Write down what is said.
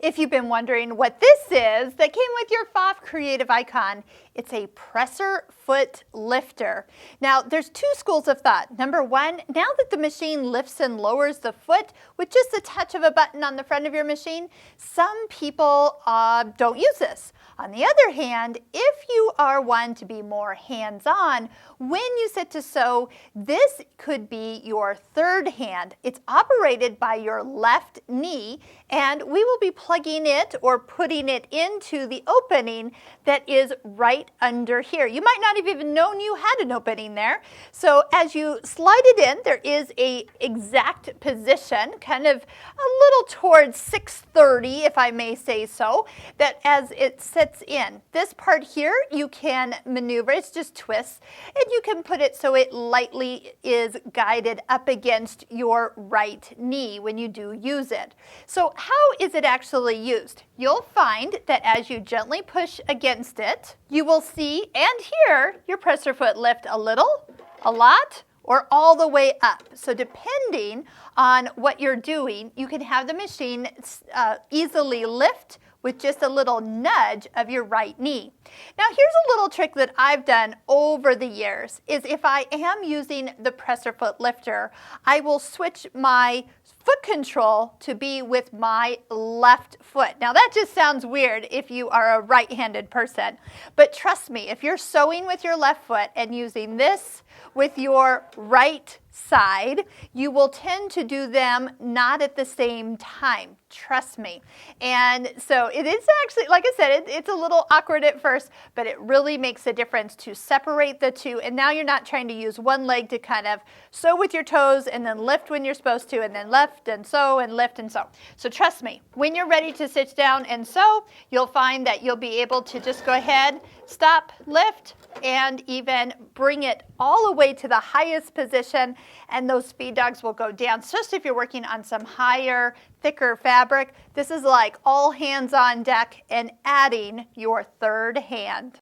If you've been wondering what this is that came with your PFAFF Creative Icon, it's a presser foot lifter. Now, there's two schools of thought. Number one, now that the machine lifts and lowers the foot with just a touch of a button on the front of your machine, some people don't use this. On the other hand, if you are one to be more hands-on, when you sit to sew, this could be your third hand. It's operated by your left knee, and we will be plugging it or putting it into the opening that is right under here. You might not have even known you had an opening there. So as you slide it in, there is a exact position, kind of a little towards 630, if I may say so, that as it sits in. This part here, you can maneuver, it's just twists, and you can put it so it lightly is guided up against your right knee when you do use it. So how is it actually used? You'll find that as you gently push against it, you will see and hear your presser foot lift a little, a lot, or all the way up. So depending on what you're doing, you can have the machine easily lift with just a little nudge of your right knee. Now here's a little trick that I've done over the years, is if I am using the presser foot lifter, I will switch my foot control to be with my left foot. Now that just sounds weird if you are a right-handed person, but trust me, if you're sewing with your left foot and using this with your right side, you will tend to do them not at the same time. Trust me. And so it is actually, like I said, it's a little awkward at first, but it really makes a difference to separate the two. And now you're not trying to use one leg to kind of sew with your toes and then lift when you're supposed to, and then lift and sew and lift and sew. So trust me, when you're ready to sit down and sew, you'll find that you'll be able to just go ahead, stop, lift, and even bring it all the way to the highest position, and those speed dogs will go down. Especially if you're working on some higher, thicker fabric, this is like all hands on deck and adding your third hand.